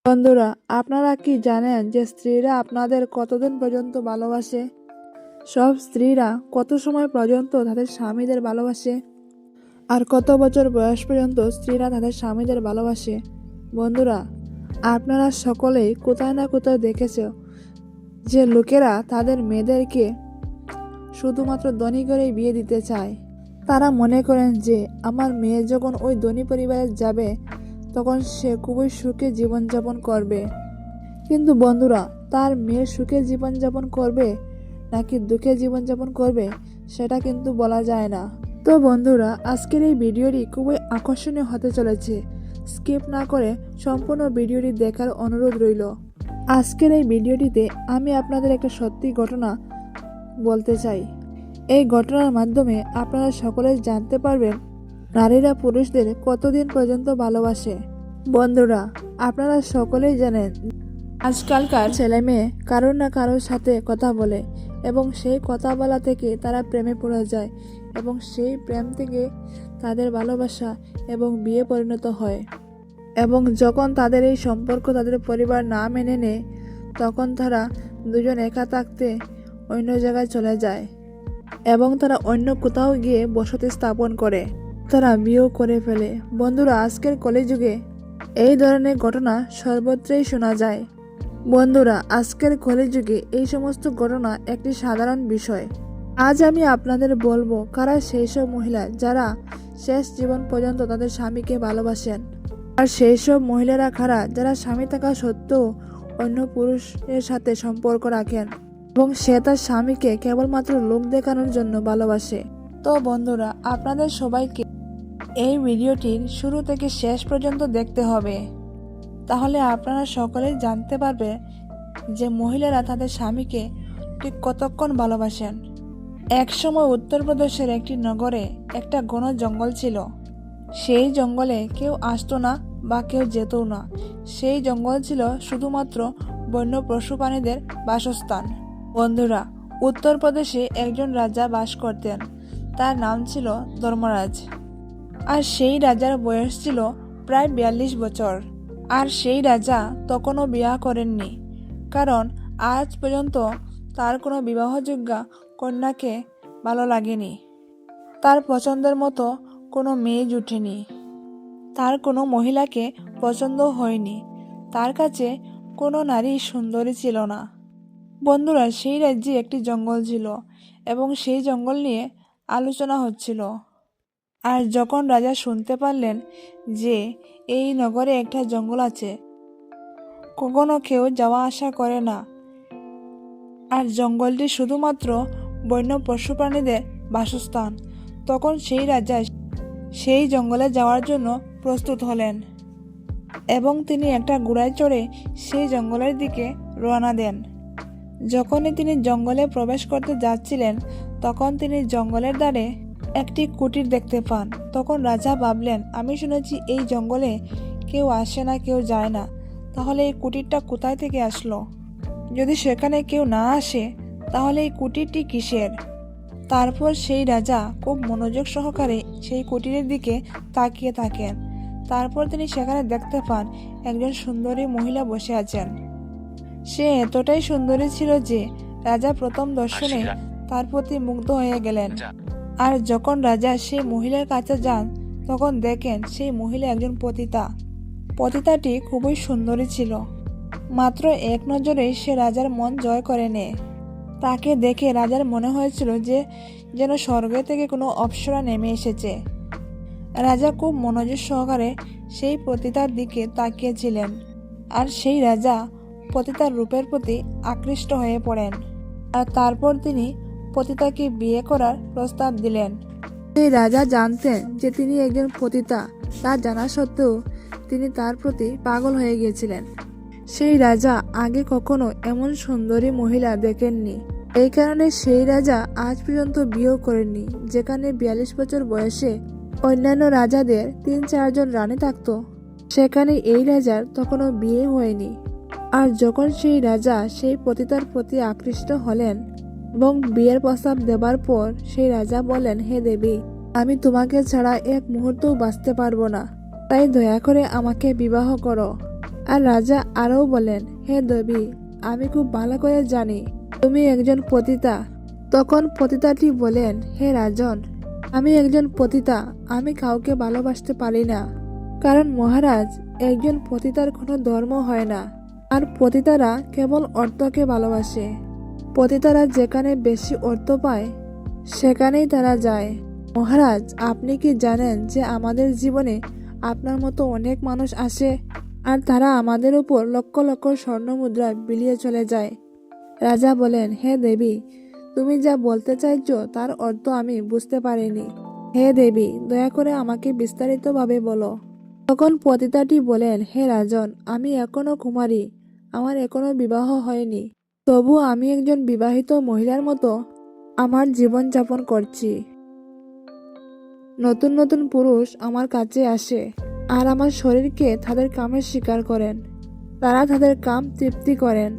বন্ধুরা, আপনারা কি জানেন যে স্ত্রীরা আপনাদের কতদিন পর্যন্ত ভালোবাসে? সব স্ত্রীরা কত সময় পর্যন্ত তাদের স্বামীদের ভালোবাসে? আর কত বছর বয়স পর্যন্ত স্ত্রীরা তাদের স্বামীদের ভালোবাসে? বন্ধুরা, আপনারা সকলেই কোথায় না কোথাও দেখেছে যে লোকেরা তাদের মেয়েদেরকে শুধুমাত্র ধনী করেই বিয়ে দিতে চায়। তারা মনে করেন যে আমার মেয়ে যখন ওই ধনী পরিবারে যাবে তখন সে খুবই সুখে জীবনযাপন করবে। কিন্তু বন্ধুরা, তার মেয়ে সুখে জীবনযাপন করবে নাকি দুঃখে জীবনযাপন করবে সেটা কিন্তু বলা যায় না। তো বন্ধুরা, আজকের এই ভিডিওটি খুবই আকর্ষণীয় হতে চলেছে। স্কিপ না করে সম্পূর্ণ ভিডিওটি দেখার অনুরোধ রইল। আজকের এই ভিডিওটিতে আমি আপনাদের একটা সত্যি ঘটনা বলতে চাই। এই ঘটনার মাধ্যমে আপনারা সকলে জানতে পারবেন নারীরা পুরুষদের কতদিন পর্যন্ত ভালোবাসে। বন্ধুরা, আপনারা সকলেই জানেন আজকালকার ছেলে মেয়ে কারোর না কারোর সাথে কথা বলে এবং সেই কথা বলা থেকে তারা প্রেমে পড়ে যায় এবং সেই প্রেম থেকে তাদের ভালোবাসা এবং বিয়ে পরিণত হয়। এবং যখন তাদের এই সম্পর্ক তাদের পরিবার না মেনে নেয় তখন তারা দুজন একা থাকতে অন্য জায়গায় চলে যায় এবং তারা অন্য কোথাও গিয়ে বসতি স্থাপন করে, তারা বিয়েও করে ফেলে। বন্ধুরা, আজকের কলিযুগে এই ধরনের ঘটনা সর্বত্রই শোনা যায়। বন্ধুরা, আজকের কলিযুগে এই সমস্ত ঘটনা একটি সাধারণ বিষয়। আজ আমি আপনাদের বলবো কারা সেই সব মহিলা যারা শেষ জীবন পর্যন্ত তাদের স্বামীকে ভালোবাসেন, আর সেই সব মহিলারা কারা যারা স্বামী থাকা সত্ত্বেও অন্য পুরুষের সাথে সম্পর্ক রাখেন এবং সে তার স্বামীকে কেবলমাত্র লোক দেখানোর জন্য ভালোবাসে। তো বন্ধুরা, আপনাদের সবাইকে এই ভিডিওটির শুরু থেকে শেষ পর্যন্ত দেখতে হবে, তাহলে আপনারা সকলেই জানতে পারবে যে মহিলারা তাদের স্বামীকে ঠিক কতক্ষণ ভালোবাসেন। একসময় উত্তরপ্রদেশের একটি নগরে একটা ঘন জঙ্গল ছিল। সেই জঙ্গলে কেউ আসতো না বা কেউ যেতও না। সেই জঙ্গল ছিল শুধুমাত্র বন্য পশু প্রাণীদের বাসস্থান। বন্ধুরা, উত্তরপ্রদেশে একজন রাজা বাস করতেন। তার নাম ছিল ধর্মরাজ। আর সেই রাজার বয়স ছিল প্রায় 42 বছর। আর সেই রাজা তখনও বিবাহ করেননি, কারণ আজ পর্যন্ত তার কোনো বিবাহযোগ্য কন্যাকে ভালো লাগেনি। তার পছন্দের মতো কোনো মেয়ে জুটেনি, তার কোনো মহিলাকে পছন্দ হয়নি, তার কাছে কোনো নারী সুন্দরী ছিল না। বন্ধুরা, সেই রাজ্যে একটি জঙ্গল ছিল এবং সেই জঙ্গল নিয়ে আলোচনা হচ্ছিল। আর যখন রাজা শুনতে পারলেন যে এই নগরে একটা জঙ্গল আছে, কখনো কেউ যাওয়া আসা করে না, আর জঙ্গলটি শুধুমাত্র বন্য পশু প্রাণীদের বাসস্থান, তখন সেই রাজা সেই জঙ্গলে যাওয়ার জন্য প্রস্তুত হলেন এবং তিনি একটা ঘোড়ায় চড়ে সেই জঙ্গলের দিকে রওনা দেন। যখনই তিনি জঙ্গলে প্রবেশ করতে যাচ্ছিলেন তখন তিনি জঙ্গলের ধারে একটি কুটির দেখতে পান। তখন রাজা ভাবলেন, আমি শুনেছি এই জঙ্গলে কেউ আসে না, কেউ যায় না, তাহলে এই কুটিরটা কোথায় থেকে আসলো? যদি সেখানে কেউ না আসে তাহলে এই কুটিরটি কিসের? তারপর সেই রাজা খুব মনোযোগ সহকারে সেই কুটিরের দিকে তাকিয়ে থাকেন। তারপর তিনি সেখানে দেখতে পান একজন সুন্দরী মহিলা বসে আছেন। সে এতটাই সুন্দরী ছিল যে রাজা প্রথম দর্শনে তার প্রতি মুগ্ধ হয়ে গেলেন। আর যখন রাজা সেই মহিলার কাছে যান তখন দেখেন সেই মহিলা একজন পতিতা। পতিতাটি খুবই সুন্দরী ছিল। মাত্র এক নজরেই সে রাজার মন জয় করে নেয়। তাকে দেখে রাজার মনে হয়েছিল যে যেন স্বর্গ থেকে কোনো অপ্সরা নেমে এসেছে। রাজা খুব মনোযোগ সহকারে সেই পতিতার দিকে তাকিয়েছিলেন, আর সেই রাজা পতিতার রূপের প্রতি আকৃষ্ট হয়ে পড়েন। আর তারপর তিনি পতিতাকে বিয়ে করার প্রস্তাব দিলেন। সেই রাজা জানতেন যে তিনি একজন পতিতা, তা জানা সত্ত্বেও তিনি তার প্রতি পাগল হয়ে গিয়েছিলেন। সেই রাজা আগে কখনো এমন সুন্দরী মহিলা দেখেননি। এই কারণে সেই রাজা আজ পর্যন্ত বিয়েও করেননি। যেখানে 42 বছর বয়সে অন্যান্য রাজাদের 3-4 জন রানী থাকতো, সেখানে এই রাজার তখনও বিয়ে হয়নি। আর যখন সেই রাজা সেই পতিতার প্রতি আকৃষ্ট হলেন এবং বিয়ের প্রস্তাব দেবার পর সেই রাজা বলেন, হে দেবী, আমি তোমাকে ছাড়া এক মুহূর্তও বাঁচতে পারবো না, তাই দয়া করে আমাকে বিবাহ করো। আর রাজা আরও বলেন, হে দেবী, আমি খুব ভালো করে জানি তুমি একজন পতিতা। তখন পতিতাটি বলেন, হে রাজন, আমি একজন পতিতা, আমি কাউকে ভালোবাসতে পারি না। কারণ মহারাজ, একজন পতিতার কোনো ধর্ম হয় না, আর পতিতারা কেবল অর্থকে ভালোবাসে। পতিতারা যেখানে বেশি অর্থ পায় সেখানেই তারা যায়। মহারাজ, আপনি কি জানেন যে আমাদের জীবনে আপনার মতো অনেক মানুষ আসে, আর তারা আমাদের উপর লক্ষ লক্ষ স্বর্ণ মুদ্রা বিলিয়ে চলে যায়। রাজা বলেন, হে দেবী, তুমি যা বলতে চাইছো তার অর্থ আমি বুঝতে পারিনি। হে দেবী, দয়া করে আমাকে বিস্তারিতভাবে বলো। তখন পতিতাটি বলেন, হে রাজন, আমি এখনো কুমারী, আমার এখনো বিবাহ হয়নি, তবু আমি একজন বিবাহিত মহিলার মতো আমার জীবন যাপন করছি। নতুন নতুন পুরুষ আমার কাছে আসে আর আমার শরীরকে তাদের কামের শিকার করেন। তারা তাদের কাম তৃপ্তি করেন,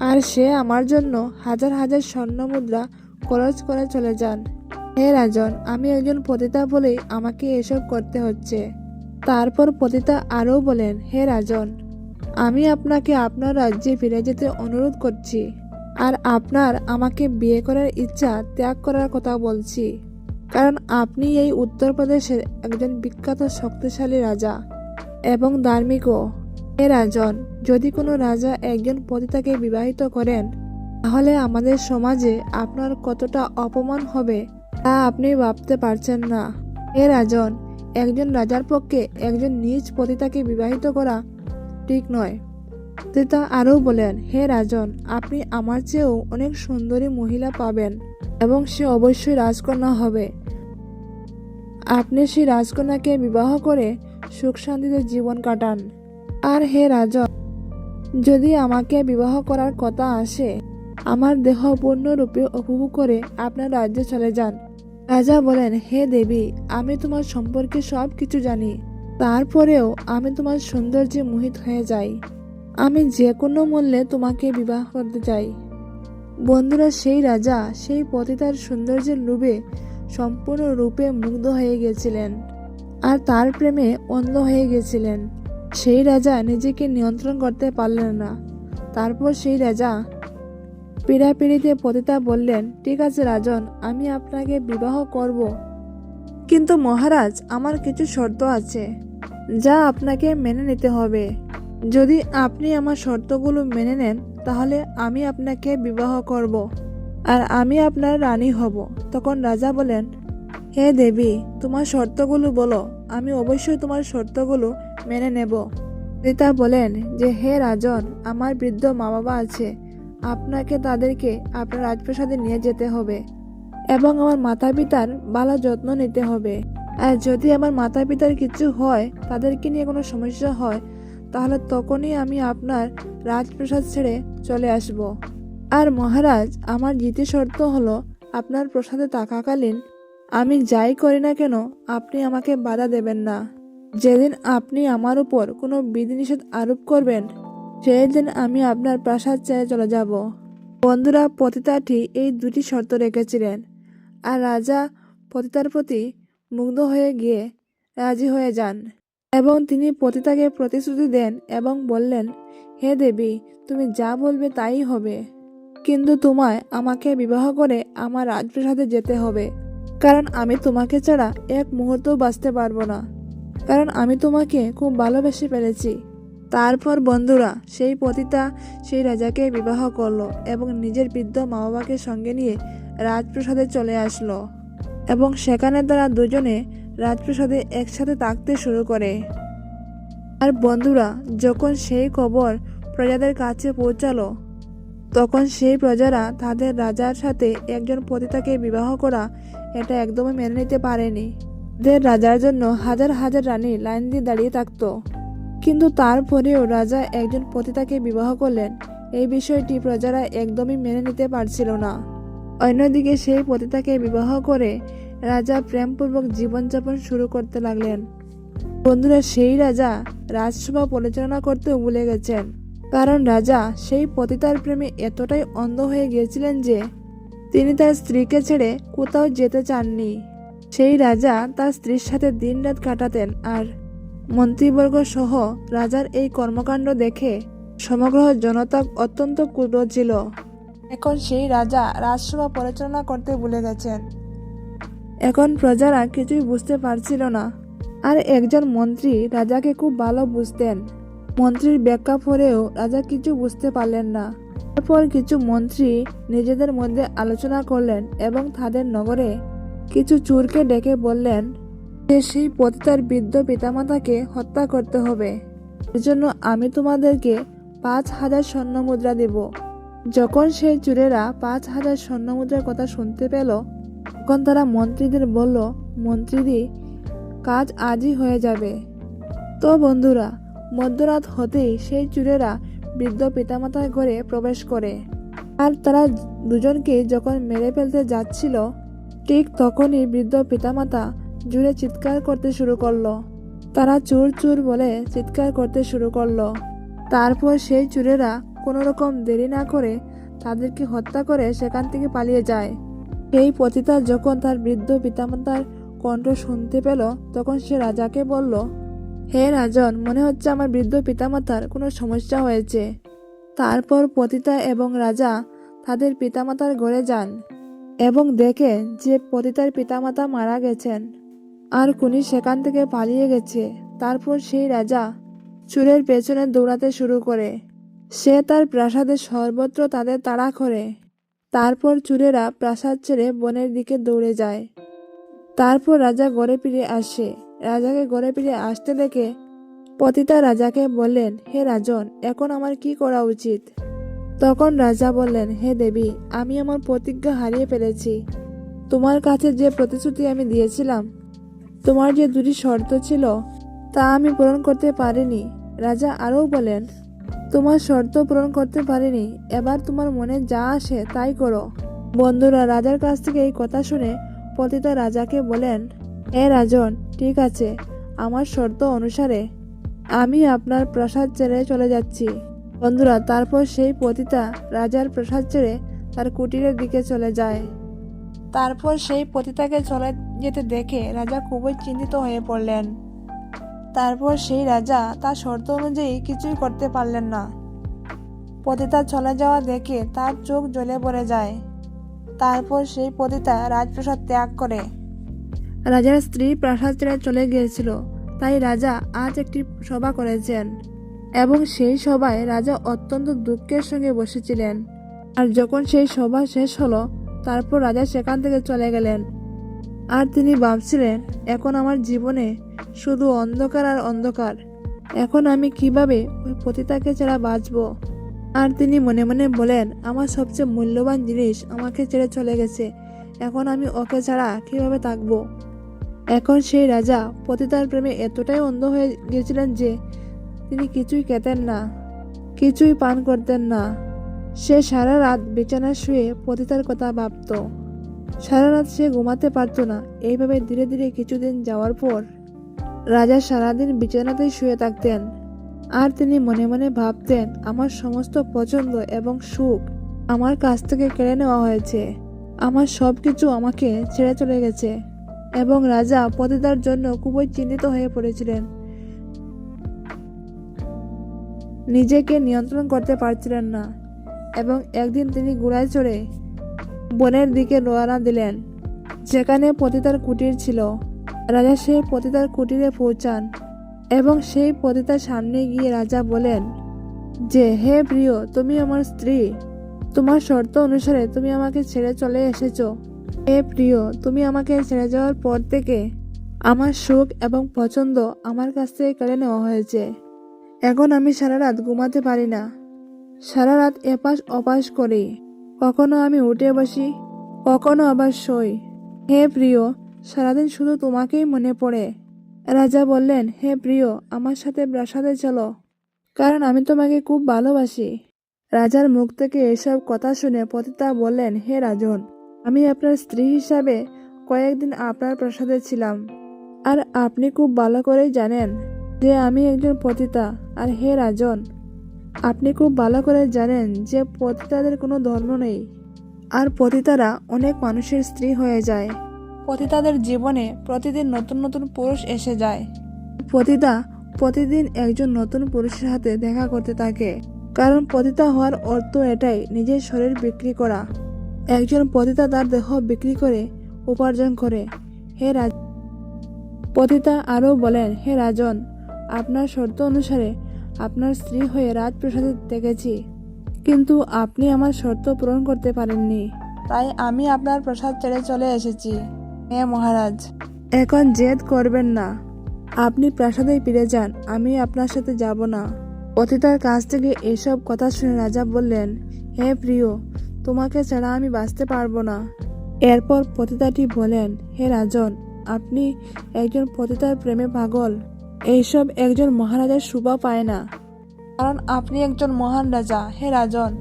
আর সে আমার জন্য হাজার হাজার স্বর্ণ মুদ্রা খরচ করে চলে যান। হে রাজন, আমি একজন পতিতা বলেই আমাকে এসব করতে হচ্ছে। তারপর পতিতা আরও বলেন, হে রাজন, আমি আপনাকে আপনার রাজ্যে ফিরে যেতে অনুরোধ করছি, আর আপনার আমাকে বিয়ে করার ইচ্ছা ত্যাগ করার কথা বলছি, কারণ আপনি এই উত্তরপ্রদেশের একজন বিখ্যাত শক্তিশালী রাজা এবং ধার্মিকও। হে রাজন, যদি কোনো রাজা একজন পতিতাকে বিবাহিত করেন, তাহলে আমাদের সমাজে আপনার কতটা অপমান হবে তা আপনি ভাবতে পারছেন না। হে রাজন, একজন রাজার পক্ষে একজন নিজ পতিতাকে বিবাহিত করা ঠিক নয়। পতিতা আরও বলেন, হে রাজন, আপনি আমার চেয়েও অনেক সুন্দরী মহিলা পাবেন এবং সে অবশ্যই রাজকন্যা হবে। আপনি সেই রাজকন্যাকে বিবাহ করে সুখ শান্তিতে জীবন কাটান। আর হে রাজন, যদি আমাকে বিবাহ করার কথা আসে, আমার দেহ পূর্ণরূপে উপভোগ করে আপনার রাজ্যে চলে যান। রাজা বলেন, হে দেবী, আমি তোমার সম্পর্কে সব কিছু জানি, তারপরেও আমি তোমার সৌন্দর্যে মোহিত হয়ে যাই। আমি যে কোনো মূল্যে তোমাকে বিবাহ করতে চাই। বন্ধুরা, সেই রাজা সেই পতিতার সৌন্দর্যের লোভে সম্পূর্ণরূপে মুগ্ধ হয়ে গেছিলেন আর তার প্রেমে অন্ধ হয়ে গেছিলেন। সেই রাজা নিজেকে নিয়ন্ত্রণ করতে পারলেন না। তারপর সেই রাজা পীড়াপিড়িতে পতিতা বললেন, ঠিক আছে রাজন, আমি আপনাকে বিবাহ করব, কিন্তু মহারাজ, আমার কিছু শর্ত আছে যা আপনাকে মেনে নিতে হবে। যদি আপনি আমার শর্তগুলো মেনে নেন, তাহলে আমি আপনাকে বিবাহ করব আর আমি আপনার রানী হব। তখন রাজা বলেন, হে দেবী, তোমার শর্তগুলো বলো, আমি অবশ্যই তোমার শর্তগুলো মেনে নেব। পিতা বলেন যে, হে রাজন, আমার বৃদ্ধ মা বাবা আছে, আপনাকে তাদেরকে আপনার রাজপ্রাসাদে নিয়ে যেতে হবে এবং আমার মাতা পিতার ভালো যত্ন নিতে হবে। আর যদি আমার মাতা পিতার কিছু হয়, তাদেরকে নিয়ে কোনো সমস্যা হয়, তাহলে তখনই আমি আপনার রাজপ্রাসাদ ছেড়ে চলে আসব। আর মহারাজ, আমার দ্বিতীয় শর্ত হলো, আপনার প্রসাদে থাকাকালীন আমি যাই করি না কেন, আপনি আমাকে বাধা দেবেন না। যেদিন আপনি আমার উপর কোনো বিধিনিষেধ আরোপ করবেন, সেই দিন আমি আপনার প্রাসাদ ছেড়ে চলে যাব। বন্ধুরা, পতিতাটি এই দুটি শর্ত রেখেছিলেন, আর রাজা পতিতার প্রতি মুগ্ধ হয়ে গিয়ে রাজি হয়ে যান এবং তিনি পতিতাকে প্রতিশ্রুতি দেন এবং বললেন, হে দেবী, তুমি যা বলবে তাই হবে, কিন্তু তোমায় আমাকে বিবাহ করে আমার রাজপ্রাসাদে যেতে হবে, কারণ আমি তোমাকে ছাড়া এক মুহূর্তও বাঁচতে পারবো না, কারণ আমি তোমাকে খুব ভালোবেসে ফেলেছি। তারপর বন্ধুরা, সেই পতিতা সেই রাজাকে বিবাহ করলো এবং নিজের বৃদ্ধ মা বাবাকে সঙ্গে নিয়ে রাজপ্রাসাদে চলে আসলো এবং সেখানে তারা দুজনে রাজপ্রাসাদে একসাথে থাকতে শুরু করে। আর বন্ধুরা, যখন সেই খবর প্রজাদের কাছে পৌঁছালো, তখন সেই প্রজারা তাদের রাজার সাথে একজন পতিতাকে বিবাহ করা এটা একদমই মেনে নিতে পারেনি। তাদের রাজার জন্য হাজার হাজার রানী লাইন দিয়ে দাঁড়িয়ে থাকতো, কিন্তু তারপরেও রাজা একজন পতিতাকে বিবাহ করলেন, এই বিষয়টি প্রজারা একদমই মেনে নিতে পারছিল না। অন্যদিকে সেই পতিতাকে বিবাহ করে রাজা প্রেমপূর্বক জীবনযাপন শুরু করতে লাগলেন। বন্ধুরা, সেই রাজা রাজসভা পরিচালনা করতেও ভুলে গেছেন, কারণ রাজা সেই পতিতার প্রেমে এতটাই অন্ধ হয়ে গিয়েছিলেন যে তিনি তার স্ত্রীকে ছেড়ে কোথাও যেতে চাননি। সেই রাজা তার স্ত্রীর সাথে দিনরাত কাটাতেন আর মন্ত্রীবর্গ সহ রাজার এই কর্মকাণ্ড দেখে সমগ্র জনতা অত্যন্ত ক্রুদ্ধ ছিল। এখন সেই রাজা রাজসভা পরিচালনা করতে ভুলে গেছেন। এখন প্রজারা কিছুই বুঝতে পারছিল না। আর একজন মন্ত্রী রাজাকে খুব ভালো বুঝতেন। মন্ত্রীর ব্যাখ্যা পড়েও রাজা কিছু বুঝতে পারলেন না। তারপর কিছু মন্ত্রী নিজেদের মধ্যে আলোচনা করলেন এবং তাদের নগরে কিছু চোরকে ডেকে বললেন যে সেই পতিতার বৃদ্ধ পিতামাতাকে হত্যা করতে হবে। এজন্য আমি তোমাদেরকে 5,000 স্বর্ণমুদ্রা দেব। যখন সেই চোরেরা 5,000 স্বর্ণমুদ্রার কথা শুনতে পেল, তখন তারা মন্ত্রীদের বলল, মন্ত্রীদি, কাজ আজই হয়ে যাবে। তো বন্ধুরা, মধ্যরাত হতেই সেই চোরেরা বৃদ্ধ পিতামাতার ঘরে প্রবেশ করে। আর তারা দুজনকে যখন মেরে ফেলতে যাচ্ছিল, ঠিক তখনই বৃদ্ধ পিতামাতা জোরে চিৎকার করতে শুরু করলো। তারা চোর চোর বলে চিৎকার করতে শুরু করলো। তারপর সেই চোরেরা কোনো রকম দেরি না করে তাদেরকে হত্যা করে সেখান থেকে পালিয়ে যায়। সেই পতিতা যখন তার বৃদ্ধ পিতামাতার কণ্ঠ শুনতে পেল, তখন সে রাজাকে বলল, হে রাজন, মনে হচ্ছে আমার বৃদ্ধ পিতামাতার কোনো সমস্যা হয়েছে। তারপর পতিতা এবং রাজা তাদের পিতামাতার ঘরে যান এবং দেখেন যে পতিতার পিতামাতা মারা গেছেন আর খুনি সেখান থেকে পালিয়ে গেছে। তারপর সেই রাজা চোরের পেছনে দৌড়াতে শুরু করে। সে তার প্রাসাদের সর্বত্র তাদের তাড়া করে। তারপর চোরেরা প্রাসাদ ছেড়ে বনের দিকে দৌড়ে যায়। তারপর রাজা ঘরে ফিরে আসে। রাজাকে ঘরে ফিরে আসতে দেখে পতিতা রাজাকে বললেন, হে রাজন, এখন আমার কি করা উচিত? তখন রাজা বললেন, হে দেবী, আমি আমার প্রতিজ্ঞা হারিয়ে ফেলেছি। তোমার কাছে যে প্রতিশ্রুতি আমি দিয়েছিলাম, তোমার যে দুটি শর্ত ছিল, তা আমি পূরণ করতে পারিনি। রাজা আরও বলেন, তোমার শর্ত পূরণ করতে পারিনি, এবার তোমার মনে যা আসে তাই করো। বন্ধুরা, রাজার কাছ থেকে এই কথা শুনে পতিতা রাজাকে বলেন, হে রাজন, ঠিক আছে, আমার শর্ত অনুসারে আমি আপনার প্রাসাদ ছেড়ে চলে যাচ্ছি। বন্ধুরা, তারপর সেই পতিতা রাজার প্রাসাদ ছেড়ে তার কুটিরের দিকে চলে যায়। তারপর সেই পতিতাকে চলে যেতে দেখে রাজা খুবই চিন্তিত হয়ে পড়লেন। তারপর সেই রাজা তার শর্ত অনুযায়ী কিছুই করতে পারলেন না। পতিতা চলে যাওয়া দেখে তার চোখ জ্বলে পড়ে যায়। তারপর সেই পতিতা রাজপ্রাসাদ ত্যাগ করে। রাজার স্ত্রী প্রাসাদ ছেড়ে চলে গিয়েছিল, তাই রাজা আজ একটি সভা করেছেন এবং সেই সভায় রাজা অত্যন্ত দুঃখের সঙ্গে বসেছিলেন। আর যখন সেই সভা শেষ হলো, তারপর রাজা সেখান থেকে চলে গেলেন। আর তিনি ভাবছিলেন, এখন আমার জীবনে শুধু অন্ধকার আর অন্ধকার। এখন আমি কিভাবে ওই পতিতাকে ছাড়া বাঁচব? আর তিনি মনে মনে বলেন, আমার সবচেয়ে মূল্যবান জিনিস আমাকে ছেড়ে চলে গেছে, এখন আমি ওকে ছাড়া কিভাবে থাকবো? এখন সেই রাজা পতিতার প্রেমে এতটাই অন্ধ হয়ে গিয়েছিলেন যে তিনি কিছুই খেতেন না, কিছুই পান করতেন না। সে সারা রাত বিছানায় শুয়ে পতিতার কথা ভাবত। সারা রাত সে ঘুমাতে পারত না। এইভাবে ধীরে ধীরে কিছুদিন যাওয়ার পর রাজা সারাদিন বিছানাতেই শুয়ে থাকতেন। আর তিনি মনে মনে ভাবতেন, আমার সমস্ত পছন্দ এবং সুখ আমার কাছ থেকে কেড়ে নেওয়া হয়েছে। আমার সব কিছু আমাকে ছেড়ে চলে গেছে। এবং রাজা পতিতার জন্য খুবই চিন্তিত হয়ে পড়েছিলেন। নিজেকে নিয়ন্ত্রণ করতে পারছিলেন না এবং একদিন তিনি ঘোড়ায় চড়ে বনের দিকে রওনা দিলেন, যেখানে পতিতার কুটির ছিল। রাজা সেই পতিতার কুটিরে পৌঁছান এবং সেই পতিতার সামনে গিয়ে রাজা বলেন যে, হে প্রিয়, তুমি আমার স্ত্রী। তোমার শর্ত অনুসারে তুমি আমাকে ছেড়ে চলে এসেছো। হে প্রিয়, তুমি আমাকে ছেড়ে যাওয়ার পর থেকে আমার সুখ এবং পছন্দ আমার কাছ থেকে কেড়ে নেওয়া হয়েছে। এখন আমি সারা রাত ঘুমাতে পারি না। সারা রাত এপাশ ওপাশ করি। কখনো আমি উঠে বসি, কখনো আবার শোই। হে প্রিয়, সারাদিন শুধু তোমাকেই মনে পড়ে। রাজা বললেন, হে প্রিয়, আমার সাথে প্রাসাদে চলো, কারণ আমি তোমাকে খুব ভালোবাসি। রাজার মুখ থেকে এসব কথা শুনে পতিতা বললেন, হে রাজন, আমি আপনার স্ত্রী হিসাবে কয়েকদিন আপনার প্রাসাদে ছিলাম। আর আপনি খুব ভালো করেই জানেন যে আমি একজন পতিতা। আর হে রাজন, আপনি খুব ভালো করে জানেন যে পতিতাদের কোনো ধর্ম নেই। আর পতিতারা অনেক মানুষের স্ত্রী হয়ে যায়। পতিতাদের জীবনে প্রতিদিন নতুন নতুন পুরুষ এসে যায়। পতিতা প্রতিদিন একজন নতুন পুরুষের সাথে দেখা করতে থাকে, কারণ পতিতা হওয়ার অর্থ এটাই, নিজের শরীর বিক্রি করা। একজন পতিতা তার দেহ বিক্রি করে উপার্জন করে। হে রাজ পতিতা আরও বলেন, হে রাজন, আপনার শর্ত অনুসারে আপনার স্ত্রী হয়ে রাজপ্রাসাদে থেকেছি, কিন্তু আপনি আমার শর্ত পূরণ করতে পারেননি, তাই আমি আপনার প্রাসাদ ছেড়ে চলে এসেছি। হে মহারাজ, এখন জেদ করবেন না, আপনি প্রাসাদে ফিরে যান, আমি আপনার সাথে যাব না। পতিতার কাছ থেকে এসব কথা শুনে রাজা বললেন, হে প্রিয়, তোমাকে ছাড়া আমি বাঁচতে পারবো না। এরপর পতিতাটি বলেন, হে রাজন, আপনি একজন পতিতার প্রেমে পাগল, এইসব একজন মহারাজার শোভা পায় না, কারণ আপনি একজন মহান রাজা। হে রাজন,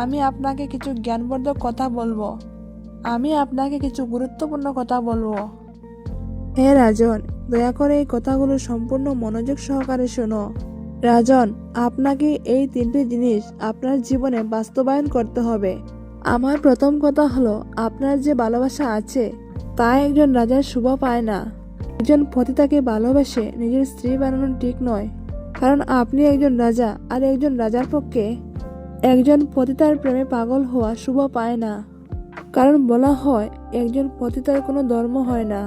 আমি আপনাকে কিছু জ্ঞানবর্ধক কথা বলবো, আমি আপনাকে কিছু গুরুত্বপূর্ণ কথা বলবো। হে রাজন, দয়া করে এই কথাগুলো সম্পূর্ণ মনোযোগ সহকারে শোনো। রাজন, আপনাকে এই 3টি জিনিস আপনার জীবনে বাস্তবায়ন করতে হবে। আমার প্রথম কথা হলো, আপনার যে ভালোবাসা আছে তা একজন রাজার শোভা পায় না। একজন পতিতাকে ভালোবেসে নিজের স্ত্রী বানানো ঠিক নয়, কারণ আপনি একজন রাজা, আর একজন রাজার পক্ষে একজন পতিতার প্রেমে পাগল হওয়া শোভা পায় না, কারণ বলা হয় একজন পতিতার কোনো ধর্ম হয় না।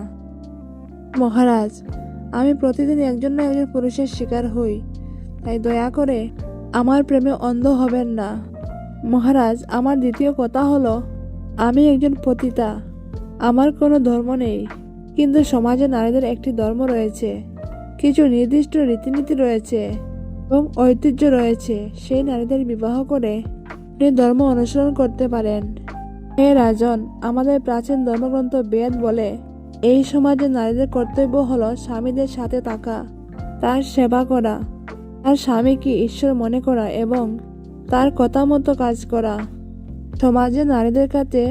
মহারাজ, আমি প্রতিদিন একজন না একজন পুরুষের শিকার হই, তাই দয়া করে আমার প্রেমে অন্ধ হবেন না। মহারাজ, আমার দ্বিতীয় কথা হলো, আমি একজন পতিতা, আমার কোনো ধর্ম নেই, কিন্তু সমাজে নারীদের একটি ধর্ম রয়েছে, কিছু নির্দিষ্ট রীতিনীতি রয়েছে এবং ঐতিহ্য রয়েছে। সেই নারীদের বিবাহ করে আপনি ধর্ম অনুসরণ করতে পারেন। হে রাজন, আমাদের প্রাচীন ধর্মগ্রন্থ বেদ বলে, এই সমাজে নারীদের কর্তব্য হলো স্বামীদের সাথে থাকা, তার সেবা করা, তার স্বামীকে ঈশ্বর মনে করা এবং তার কথা মতো কাজ করা। সমাজে নারীদের কাছে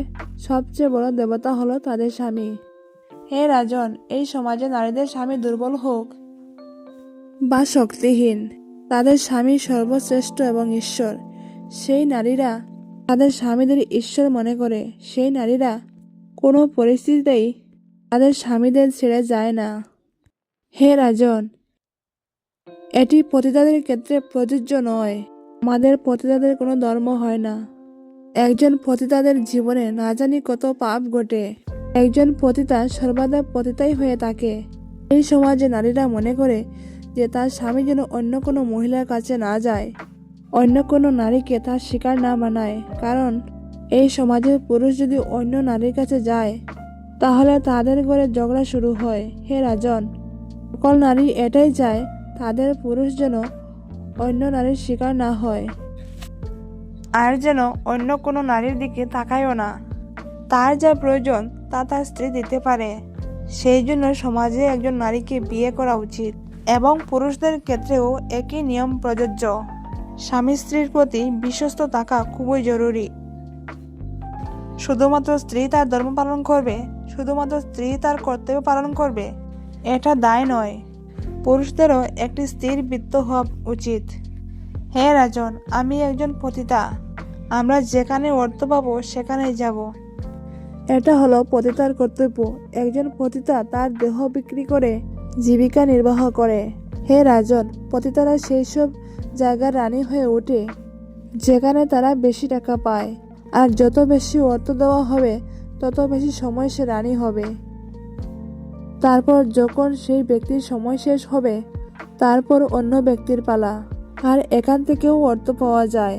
সবচেয়ে বড় দেবতা হলো তাদের স্বামী। হে রাজন, এই সমাজে নারীদের স্বামী দুর্বল হোক বা শক্তিহীন, তাদের স্বামী সর্বশ্রেষ্ঠ এবং ঈশ্বর। সেই নারীরা তাদের স্বামীদের ঈশ্বর মনে করে, সেই নারীরা কোনো পরিস্থিতিতেই তাদের স্বামীদের ছেড়ে যায় না। হে রাজন, এটি পতিতাদের ক্ষেত্রে প্রযোজ্য নয়। আমাদের পতিতাদের কোনো ধর্ম হয় না। একজন পতিতাদের জীবনে না জানি কত পাপ ঘটে। একজন পতিতা সর্বদা পতিতাই হয়ে থাকে। এই সমাজে নারীরা মনে করে যে তার স্বামী যেন অন্য কোনো মহিলার কাছে না যায়, অন্য কোনো নারীকে তার শিকার না বানায়, কারণ এই সমাজের পুরুষ যদি অন্য নারীর কাছে যায় তাহলে তাদের ঘরে ঝগড়া শুরু হয়। হে রাজন, সকল নারী এটাই চায় তাদের পুরুষ যেন অন্য নারীর শিকার না হয়, আর যেন অন্য কোনো নারীর দিকে তাকায়ও না। তার যা প্রয়োজন তা তার স্ত্রী দিতে পারে। সেই জন্য সমাজে একজন নারীকে বিয়ে করা উচিত এবং পুরুষদের ক্ষেত্রেও একই নিয়ম প্রযোজ্য। স্বামী স্ত্রীর প্রতি বিশ্বস্ত থাকা খুবই জরুরি। শুধুমাত্র স্ত্রী তার ধর্ম পালন করবে, শুধুমাত্র স্ত্রী তার কর্তব্য পালন করবে, এটা দায় নয়। পুরুষদেরও একটি স্থির বৃত্ত হওয়া উচিত। হে রাজন, আমি একজন পতিতা, আমরা যেখানে অর্থ পাবো সেখানেই যাব। এটা হলো পতিতার কর্তব্য। একজন পতিতা তার দেহ বিক্রি করে জীবিকা নির্বাহ করে। হে রাজন, পতিতারা সেই সব জায়গার রানী হয়ে ওঠে যেখানে তারা বেশি টাকা পায়, আর যত বেশি অর্থ দেওয়া হবে তত বেশি সময় সে রানী হবে। তারপর যখন সেই ব্যক্তির সময় শেষ হবে তারপর অন্য ব্যক্তির পালা, আর এখান থেকেও অর্থ পাওয়া যায়।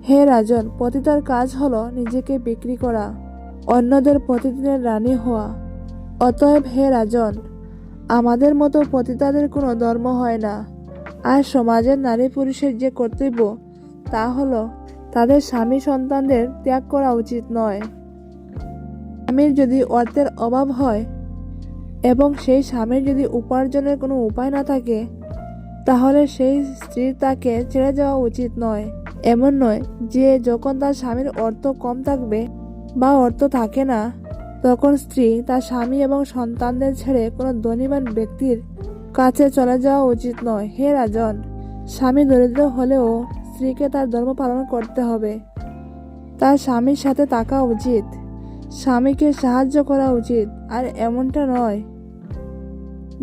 হে রাজন, পতিতার কাজ হলো নিজেকে বিক্রি করা, অন্যদের প্রতিদিনের রানী হওয়া। অতএব হে রাজন, আমাদের মতো পতিতাদের কোনো ধর্ম হয় না, আর সমাজের নারী পুরুষের যে কর্তব্য তা হলো তাদের স্বামী সন্তানদের ত্যাগ করা উচিত নয়। স্বামীর যদি অর্থের অভাব হয় এবং সেই স্বামীর যদি উপার্জনের কোনো উপায় না থাকে তাহলে সেই স্ত্রীর তাকে ছেড়ে যাওয়া উচিত নয়। এমন নয় যে যখন তার স্বামীর অর্থ কম থাকবে বা অর্থ থাকে না তখন স্ত্রী তার স্বামী এবং সন্তানদের ছেড়ে কোনো ধনীবান ব্যক্তির কাছে চলে যাওয়া উচিত নয়। হে রাজন, স্বামী দরিদ্র হলেও স্ত্রীকে তার ধর্ম পালন করতে হবে, তার স্বামীর সাথে থাকা উচিত, স্বামীকে সাহায্য করা উচিত। আর এমনটা নয়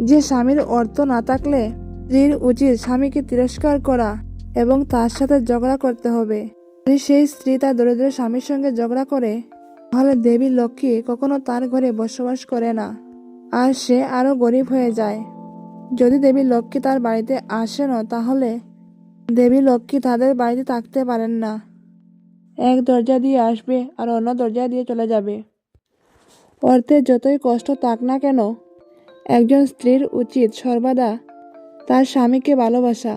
যে স্বামীর অর্থ না থাকলে স্ত্রীর উচিত স্বামীকে তিরস্কার করা এবং তার সাথে ঝগড়া করতে হবে। যদি সেই স্ত্রী তার দরিদ্র স্বামীর সঙ্গে ঝগড়া করে, তাহলে দেবী লক্ষ্মী কখনো তার ঘরে বসবাস করে না, আর সে আরো গরিব হয়ে যায়। যদি দেবী লক্ষ্মী তার বাড়িতে আসেন, তাহলে দেবী লক্ষ্মী তাদের বাড়িতে থাকতে পারেন না। এক দরজা দিয়ে আসবে আর অন্য দরজা দিয়ে চলে যাবে। অর্থে যতই কষ্ট থাক না কেন, একজন স্ত্রীর উচিত সর্বদা তার স্বামীকে ভালোবাসা,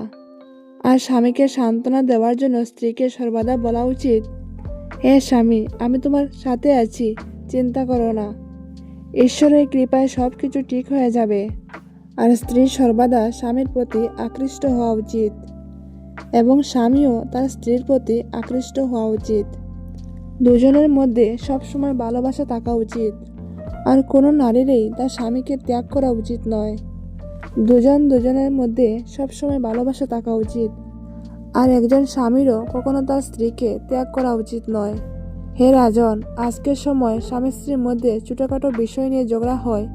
আর স্বামীকে সান্ত্বনা দেওয়ার জন্য স্ত্রীকে সর্বদা বলা উচিত, হে স্বামী, আমি তোমার সাথে আছি, চিন্তা করো না, ঈশ্বরের কৃপায় সব কিছু ঠিক হয়ে যাবে। আর স্ত্রী সর্বদা স্বামীর প্রতি আকৃষ্ট হওয়া উচিত এবং স্বামীও তার স্ত্রীর প্রতি আকৃষ্ট হওয়া উচিত। দুজনের মধ্যে সবসময় ভালোবাসা থাকা উচিত, আর কোনো নারীরই তার স্বামীকে ত্যাগ করা উচিত নয়। দুজনের মধ্যে সবসময় ভালোবাসা থাকা উচিত, আর একজন স্বামীরও কখনো তার স্ত্রীকে ত্যাগ করা উচিত নয়। হে রাজন, আজকের সময় স্বামী স্ত্রীর মধ্যে ছোটখাটো বিষয় নিয়ে ঝগড়া হয়,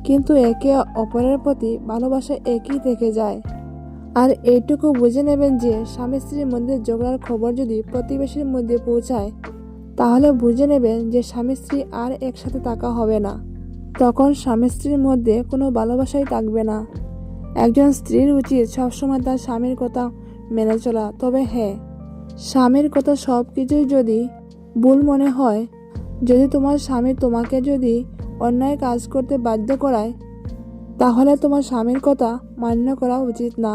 কিন্তু একে অপরের প্রতি ভালোবাসা একই থেকে যায়। আর এইটুকু বুঝে নেবেন যে স্বামী স্ত্রীর মধ্যে ঝগড়ার খবর যদি প্রতিবেশীর মধ্যে পৌঁছায়, তাহলে বুঝে নেবেন যে স্বামী স্ত্রী আর একসাথে থাকা হবে না। তখন স্বামী স্ত্রীর মধ্যে কোনো ভালোবাসাই থাকবে না। একজন স্ত্রীর উচিত সবসময় তার স্বামীর কথা মেনে চলা। তবে হ্যাঁ, স্বামীর কথা সব কিছুই যদি ভুল মনে হয়, যদি তোমার স্বামী তোমাকে যদি অন্যায় কাজ করতে বাধ্য করায়, তাহলে তোমার স্বামীর কথা মান্য করা উচিত না।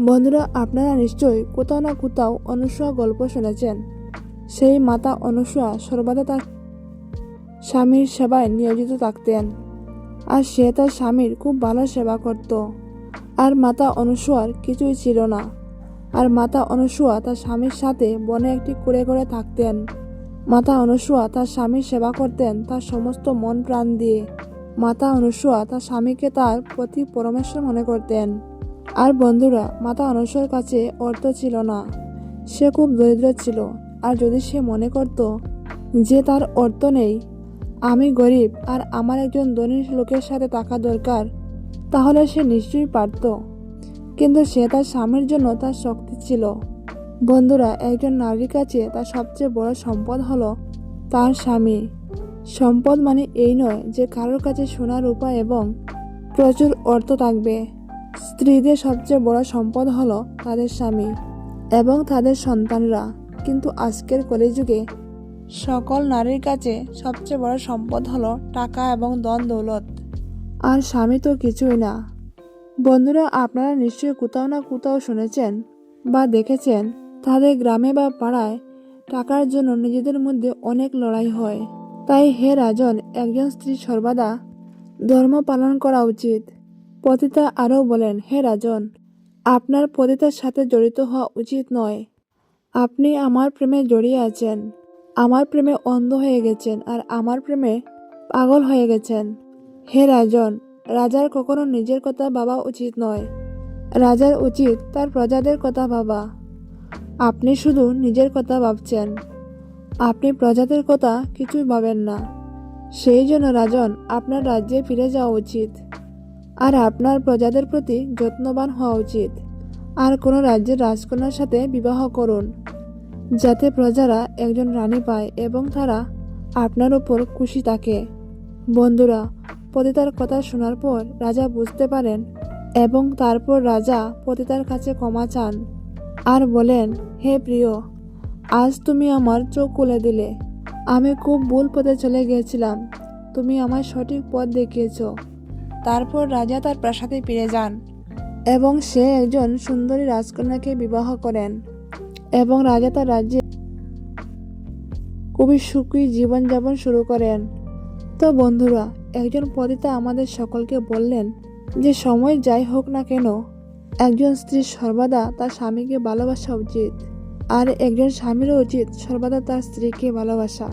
বন্ধুরা, আপনারা নিশ্চয়ই কোথাও না কোথাও অনুসূয়া গল্প শুনেছেন। সেই মাতা অনুসূয়া সর্বদা তার স্বামীর সেবায় নিয়োজিত থাকতেন, আর সে তার স্বামীর খুব ভালো সেবা করত। আর মাতা অনুসূয়ার কিছুই ছিল না, আর মাতা অনুসূয়া তার স্বামীর সাথে বনে একটি কুঁড়ে ঘরে থাকতেন। মাতা অনুসূয়া তার স্বামীর সেবা করতেন তার সমস্ত মন প্রাণ দিয়ে। মাতা অনুসূয়া তার স্বামীকে তার প্রতি পরমেশ্বর মনে করতেন। আর বন্ধুরা, মাতা অনুসূয়ার কাছে অর্থ ছিল না, সে খুব দরিদ্র ছিল। আর যদি সে মনে করত যে তার অর্থ নেই, আমি গরিব আর আমার একজন ধনী লোকের সাথে থাকা দরকার, তাহলে সে নিশ্চয়ই পারত। কিন্তু সে তার স্বামীর জন্য তার শক্তি ছিল। বন্ধুরা, একজন নারীর কাছে তার সবচেয়ে বড় সম্পদ হলো তার স্বামী। সম্পদ মানে এই নয় যে কারোর কাছে সোনা রূপা এবং প্রচুর অর্থ থাকবে। স্ত্রীদের সবচেয়ে বড় সম্পদ হলো তাদের স্বামী এবং তাদের সন্তানরা। কিন্তু আজকের কলিযুগে সকল নারীর কাছে সবচেয়ে বড় সম্পদ হলো টাকা এবং ধন দৌলত, আর স্বামী তো কিছুই না। বন্ধুরা, আপনারা নিশ্চয়ই কোথাও না কোথাও শুনেছেন বা দেখেছেন, তাদের গ্রামে বা পাড়ায় টাকার জন্য নিজেদের মধ্যে অনেক লড়াই হয়। তাই হে রাজন, একজন স্ত্রী সর্বদা ধর্ম পালন করা উচিত। পতিতা আরও বলেন, হে রাজন, আপনার পতিতার সাথে জড়িত হওয়া উচিত নয়। আপনি আমার প্রেমে জড়িয়ে আছেন, আমার প্রেমে অন্ধ হয়ে গেছেন, আর আমার প্রেমে পাগল হয়ে গেছেন। হে রাজন, রাজার কখনো নিজের কথা ভাবা উচিত নয়। রাজার উচিত তার প্রজাদের কথা ভাবা। আপনি শুধু নিজের কথা ভাবছেন, আপনি প্রজাদের কথা কিছুই ভাবেন না। সেই জন্য রাজন, আপনার রাজ্যে ফিরে যাওয়া উচিত, আর আপনার প্রজাদের প্রতি যত্নবান হওয়া উচিত। আর কোনো রাজ্যের রাজকন্যার সাথে বিবাহ করুন, যাতে প্রজারা একজন রানী পায় এবং তারা আপনার উপর খুশি থাকে। বন্ধুরা, পতিতার কথা শোনার পর রাজা বুঝতে পারেন এবং তারপর রাজা পতিতার কাছে ক্ষমা চান আর বলেন, হে প্রিয়, আজ তুমি আমার চোখ খুলে দিলে। আমি খুব ভুল পথে চলে গিয়েছিলাম, তুমি আমায় সঠিক পথ দেখিয়েছ। তারপর রাজা তার প্রাসাদে ফিরে যান এবং সে একজন সুন্দরী রাজকন্যাকে বিবাহ করেন এবং রাজা তার রাজ্যে খুবই সুখী জীবনযাপন শুরু করেন। তো বন্ধুরা, একজন পতিতা আমাদের সকলকে বললেন যে সময় যাই হোক না কেন, একজন স্ত্রী সর্বদা তার স্বামীকে ভালোবাসা উচিত, আর একজন স্বামীরও উচিত সর্বদা তার স্ত্রীকে ভালোবাসা।